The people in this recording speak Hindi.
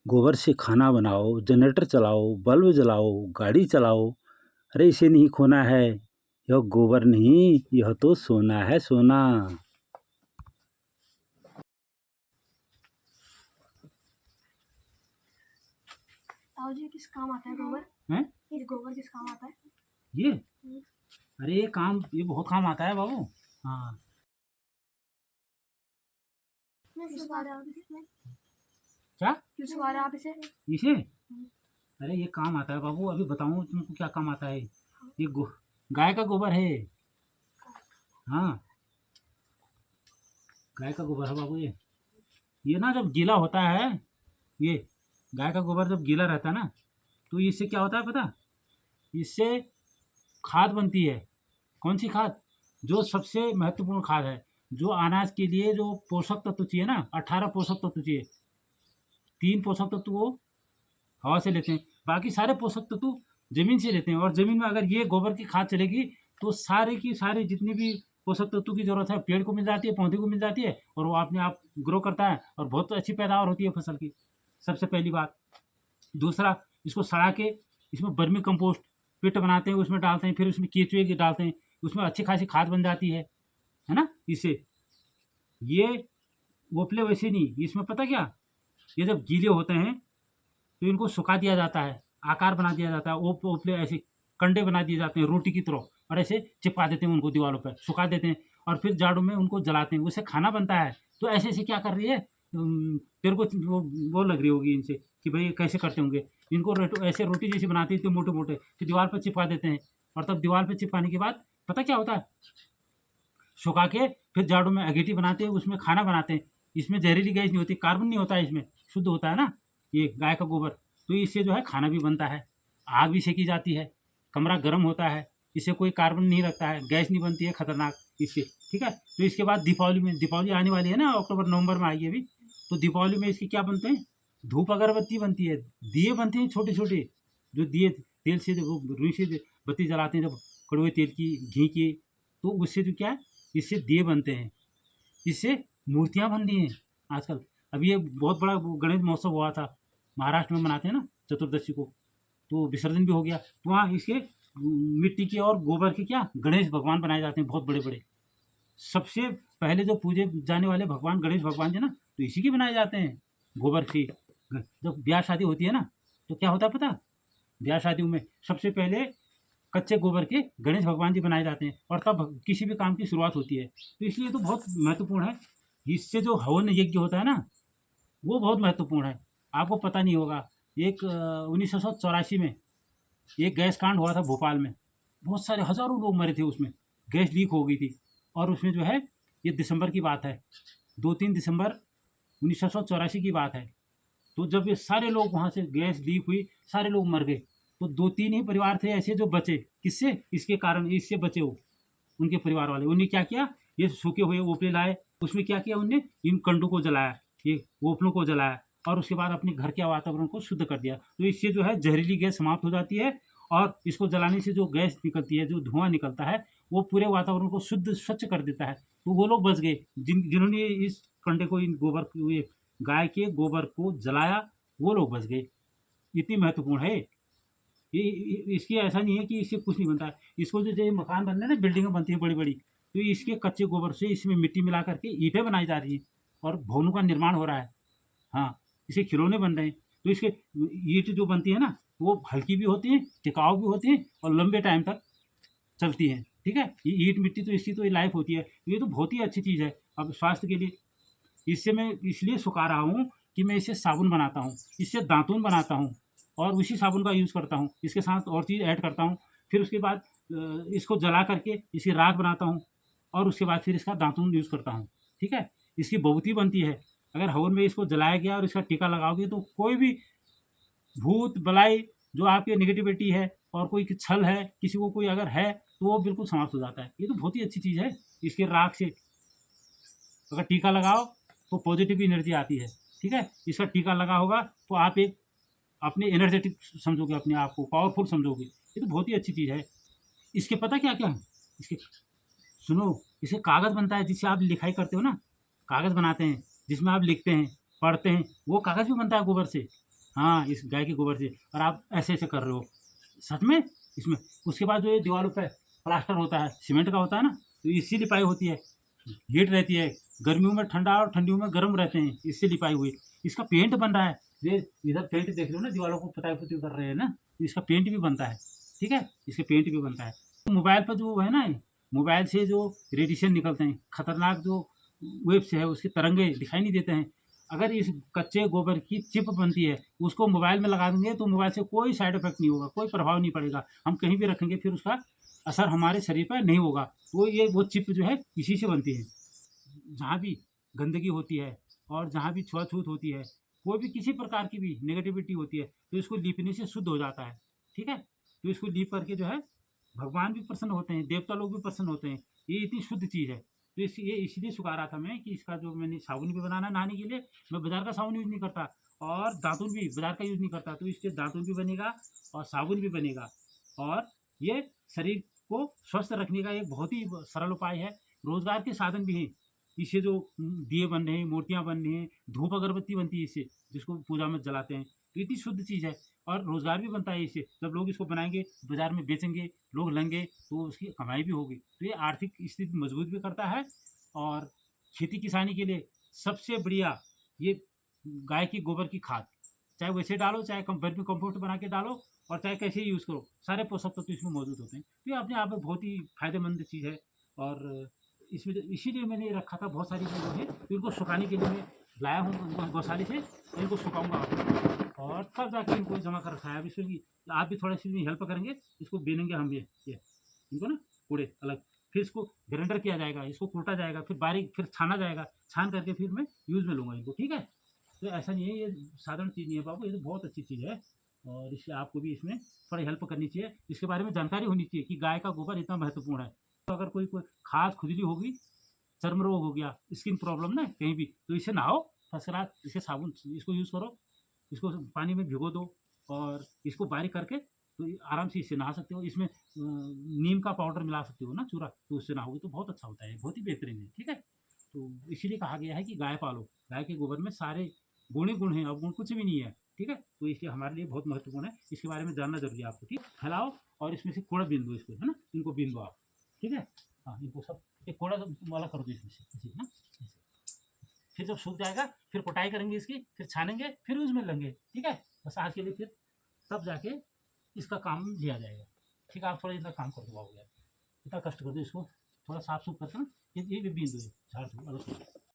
गोबर से खाना बनाओ, जनरेटर चलाओ, बल्ब जलाओ, गाड़ी चलाओ। अरे इसे नहीं खोना है, यह गोबर नहीं, यह तो सोना है सोना। जी किस काम आता है गोबर? हैं? ये गोबर किस काम आता है? ये अरे ये बहुत काम आता है बाबू। हाँ क्या क्यों सिखा रहे आप इसे? इसे? अरे ये काम आता है बाबू, अभी बताऊँ तुमको क्या काम आता है। ये गाय का गोबर है। हाँ गाय का गोबर है बाबू। ये ना जब गीला होता है, ये गाय का गोबर जब गीला रहता है ना, तो इससे क्या होता है पता? इससे खाद बनती है। कौन सी खाद? जो सबसे महत्वपूर्ण खाद है, जो अनाज के लिए जो पोषक तत्व चाहिए ना, 18 पोषक तत्व चाहिए। 3 पोषक तत्व वो हवा से लेते हैं, बाकी सारे पोषक तत्व जमीन से लेते हैं। और जमीन में अगर ये गोबर की खाद चलेगी तो सारे की सारी जितनी भी पोषक तत्व की जरूरत है पेड़ को मिल जाती है, पौधे को मिल जाती है, और वो अपने आप ग्रो करता है और बहुत अच्छी पैदावार होती है फसल की। सबसे पहली बात। दूसरा, इसको सड़ा के इसमें वर्मी कंपोस्ट पिट बनाते हैं, उसमें डालते हैं, फिर उसमें केचुए की डालते हैं, उसमें अच्छी खासी खाद बन जाती है ना। इससे ये ओपले वैसे नहीं, इसमें पता क्या, ये जब गीले होते हैं तो इनको सुखा दिया जाता है, आकार बना दिया जाता है, ओपले ऐसे कंडे बना दिए जाते हैं रोटी की तरह, और ऐसे चिपका देते हैं उनको दीवारों पर, सुखा देते हैं, और फिर जाड़ों में उनको जलाते हैं, उससे खाना बनता है। तो ऐसे ऐसे क्या कर रही है, तेरे को वो लग रही होगी इनसे कि भाई कैसे करते होंगे। इनको ऐसे रोटी जैसी बनाती है मोटे मोटे, तो दीवार पर चिपका देते हैं, और तब दीवार पर चिपकाने के बाद पता क्या होता है, सुखा के फिर जाड़ों में अगेटी बनाते हैं, उसमें खाना बनाते हैं। इसमें जहरीली गैस नहीं होती, कार्बन नहीं होता है इसमें, शुद्ध होता है ना ये गाय का गोबर। तो इससे जो है खाना भी बनता है, आग भी सेकी जाती है, कमरा गर्म होता है, इससे कोई कार्बन नहीं लगता है, गैस नहीं बनती है खतरनाक इससे। ठीक है। तो इसके बाद दीपावली आने वाली है ना, अक्टूबर नवंबर में आएगी अभी। तो दीपावली में इसके क्या बनते हैं, धूप अगरबत्ती बनती है, दिए बनते हैं छोटे छोटे, जो दिए तेल से रुई से बत्ती जलाते हैं जब, कड़वे तेल की, घी की, तो उससे जो क्या है, इससे दिए बनते हैं, इससे मूर्तियाँ बन रही हैं आजकल। अभी एक बहुत बड़ा गणेश महोत्सव हुआ था, महाराष्ट्र में मनाते हैं ना चतुर्दशी को, तो विसर्जन भी हो गया। तो वहाँ इसके मिट्टी के और गोबर के क्या गणेश भगवान बनाए जाते हैं, बहुत बड़े बड़े। सबसे पहले जो पूजे जाने वाले भगवान गणेश भगवान जी ना, तो इसी के बनाए जाते हैं, गोबर की। जब ब्याह शादी होती है ना, तो क्या होता है पता, ब्याह शादियों में सबसे पहले कच्चे गोबर के गणेश भगवान जी बनाए जाते हैं, और तब किसी भी काम की शुरुआत होती है। तो इसलिए तो बहुत महत्वपूर्ण है। इससे जो हवन यज्ञ होता है ना, वो बहुत महत्वपूर्ण है। आपको पता नहीं होगा, एक 1984 में एक गैस कांड हुआ था भोपाल में, बहुत सारे हज़ारों लोग मरे थे उसमें, गैस लीक हो गई थी। और उसमें जो है, ये दिसंबर की बात है, 2-3 दिसंबर 1984 की बात है। तो जब ये सारे लोग वहाँ से गैस लीक हुई, सारे लोग मर गए, तो 2-3 ही परिवार थे ऐसे जो बचे। किससे? इसके कारण, इससे बचे वो, उनके परिवार वाले। उन्हें क्या किया, ये सूखे हुए ओपले लाए, उसमें क्या किया उनने, इन कंडों को जलाया, ये ओपलों को जलाया, और उसके बाद अपने घर के वातावरण को शुद्ध कर दिया। तो इससे जो है जहरीली गैस समाप्त हो जाती है, और इसको जलाने से जो गैस निकलती है, जो धुआं निकलता है, वो पूरे वातावरण को शुद्ध स्वच्छ कर देता है। तो वो लोग बच गए जिन्होंने इस कंडे को, इन गोबर ये गाय के गोबर को जलाया, वो लोग बच गए। इतनी महत्वपूर्ण है ये। इसकी ऐसा नहीं है कि इससे कुछ नहीं बनता है। इसको जो मकान बन रहे हैं ना, बिल्डिंगें बनती हैं बड़ी बड़ी, तो इसके कच्चे गोबर से इसमें मिट्टी मिला करके ईंटें बनाई जा रही हैं, और भवनों का निर्माण हो रहा है। हाँ, इससे खिलौने बन रहे हैं। तो इसके ईंट जो बनती है ना, वो हल्की भी होती हैं, टिकाऊ भी होती हैं, और लंबे टाइम तक चलती हैं। ठीक है। ये ईंट मिट्टी तो इसकी तो लाइफ होती है, ये तो बहुत ही अच्छी चीज़ है अब स्वास्थ्य के लिए। इससे मैं इसलिए सुखा रहा हूँ कि मैं इससे साबुन बनाता हूँ, इससे दातुन बनाता हूँ, और उसी साबुन का यूज़ करता हूँ, इसके साथ और चीज़ ऐड करता हूँ। फिर उसके बाद इसको जला करके इसकी राख बनाता हूँ, और उसके बाद फिर इसका दातुन यूज़ करता हूँ। ठीक है। इसकी बहुती बनती है। अगर हवन में इसको जलाया गया और इसका टीका लगाओगे, तो कोई भी भूत बलाई, जो आपकी नेगेटिविटी है, और कोई छल है, किसी को कोई अगर है, तो वो बिल्कुल समाप्त हो जाता है। ये तो बहुत ही अच्छी चीज़ है। इसके राख से अगर टीका लगाओ तो पॉजिटिव एनर्जी आती है। ठीक है। इसका टीका लगा होगा तो आप एक अपने एनर्जेटिक समझोगे, अपने आप को पावरफुल समझोगे। ये तो बहुत ही अच्छी चीज़ है। इसके पता क्या क्या है, इसके सुनो, इससे कागज़ बनता है जिससे आप लिखाई करते हो ना, कागज़ बनाते हैं जिसमें आप लिखते हैं, पढ़ते हैं, वो कागज़ भी बनता है गोबर से। हाँ, इस गाय के गोबर से, और आप ऐसे ऐसे कर रहे हो सच में इसमें। उसके बाद जो ये दीवारों पे प्लास्टर होता है सीमेंट का होता है ना, तो इससे लिपाई होती है, हीट रहती है, गर्मियों में ठंडा और ठंडियों में गर्म रहते हैं, इससे लिपाई हुई। इसका पेंट बन रहा है, ये इधर पेंट देख रहे हो ना, दीवारों को पुताई पुती कर रहे हैं ना, तो इसका पेंट भी बनता है, ठीक है, इसके पेंट भी बनता है। तो मोबाइल पर जो है ना, मोबाइल से जो रेडिएशन निकलते हैं, खतरनाक जो वेव्स है, उसके तरंगे दिखाई नहीं देते हैं। अगर इस कच्चे गोबर की चिप बनती है, उसको मोबाइल में लगा देंगे तो मोबाइल से कोई साइड इफेक्ट नहीं होगा, कोई प्रभाव नहीं पड़ेगा। हम कहीं भी रखेंगे फिर उसका असर हमारे शरीर पर नहीं होगा। तो ये वो चिप जो है इसी से बनती है। जहाँ भी गंदगी होती है और जहाँ भी छुआछूत होती है, कोई भी किसी प्रकार की भी नेगेटिविटी होती है, तो इसको लीपने से शुद्ध हो जाता है, ठीक है। तो इसको लीप करके जो है भगवान भी प्रसन्न होते हैं, देवता लोग भी प्रसन्न होते हैं। ये इतनी शुद्ध चीज़ है। तो ये इसलिए सुखा रहा था मैं कि इसका जो मैंने साबुन भी बनाना नहाने के लिए, मैं बाजार का साबुन यूज़ नहीं करता, और दातुन भी बाजार का यूज़ नहीं करता। तो इससे दातुन भी बनेगा और साबुन भी बनेगा, और ये शरीर को स्वस्थ रखने का एक बहुत ही सरल उपाय है। रोजगार के साधन भी हैं इससे, जो दिए बन रहे हैं, मूर्तियाँ बन रही हैं, धूप अगरबत्ती बनती है इससे, जिसको पूजा में जलाते हैं। तो इतनी शुद्ध चीज़ है, और रोजगार भी बनता है इससे। जब लोग इसको बनाएंगे, बाजार में बेचेंगे, लोग लेंगे, तो उसकी कमाई भी होगी। तो ये आर्थिक स्थिति मजबूत भी करता है, और खेती किसानी के लिए सबसे बढ़िया ये गाय की गोबर की खाद, चाहे वैसे डालो, चाहे वर्मी कंपोस्ट बना के डालो, और चाहे कैसे ही यूज़ करो, सारे पोषक तत्व तो इसमें मौजूद होते हैं। तो ये अपने आप में बहुत ही फायदेमंद चीज़ है। और इसमें इसीलिए मैंने ये रखा था बहुत सारी चीज़ें हैं, तो इनको सुखाने के लिए मैं लाया हूँ गौशाले से, तो इनको सुखाऊंगा और तब जाके इनको जमा कर रखा है। अब इसमें भी आप भी थोड़ा सी हेल्प करेंगे, इसको बेलेंगे हम ये इनको ना कूड़े अलग, फिर इसको ग्राइंडर किया जाएगा, इसको कूटा जाएगा, फिर बारीक, फिर छाना जाएगा, छान करके फिर मैं यूज़ में लूँगा इनको, ठीक है। तो ऐसा नहीं है, ये साधारण चीज़ नहीं है बाबू, ये तो बहुत अच्छी चीज़ है, और इसलिए आपको भी इसमें थोड़ी हेल्प करनी चाहिए, इसके बारे में जानकारी होनी चाहिए कि गाय का गोबर इतना महत्वपूर्ण है। तो अगर कोई खास खुजली होगी, चर्म रोग हो गया, स्किन प्रॉब्लम ना कहीं भी, तो इसे नहाओ फर्स्ट क्लास, इसे साबुन इसको यूज़ करो, इसको पानी में भिगो दो, और इसको बारीक करके तो आराम से इससे नहा सकते हो। इसमें नीम का पाउडर मिला सकते हो ना, चूरा, तो उससे नहाओगे तो बहुत अच्छा होता है, बहुत ही बेहतरीन है, ठीक है। तो इसीलिए कहा गया है कि गाय पालो, गाय के गोबर में सारे गुण ही गुण हैं, अब गुण कुछ भी नहीं है, ठीक है। तो इसलिए हमारे लिए बहुत महत्वपूर्ण है, इसके बारे में जानना जरूरी है आपको, ठीक। फैलाओ और इसमें से कूड़ा बीन दो इसको, है ना, इनको बीन दो आप, ठीक है। हाँ, इनको सब एक कूड़ा वाला कर दो इसमें से, ऐसे ना, ऐसे। फिर जब सूख जाएगा, फिर कुटाई करेंगे इसकी, फिर छानेंगे, फिर यूज में लेंगे, ठीक है। बस आज के लिए फिर तब जाके इसका काम लिया जाएगा, ठीक है। आप थोड़ा इतना काम कर दो यार, इतना कष्ट कर दो, इसको थोड़ा साफ सुफ करते ना, ये भी बीन दो, झाड़ दो अलग से।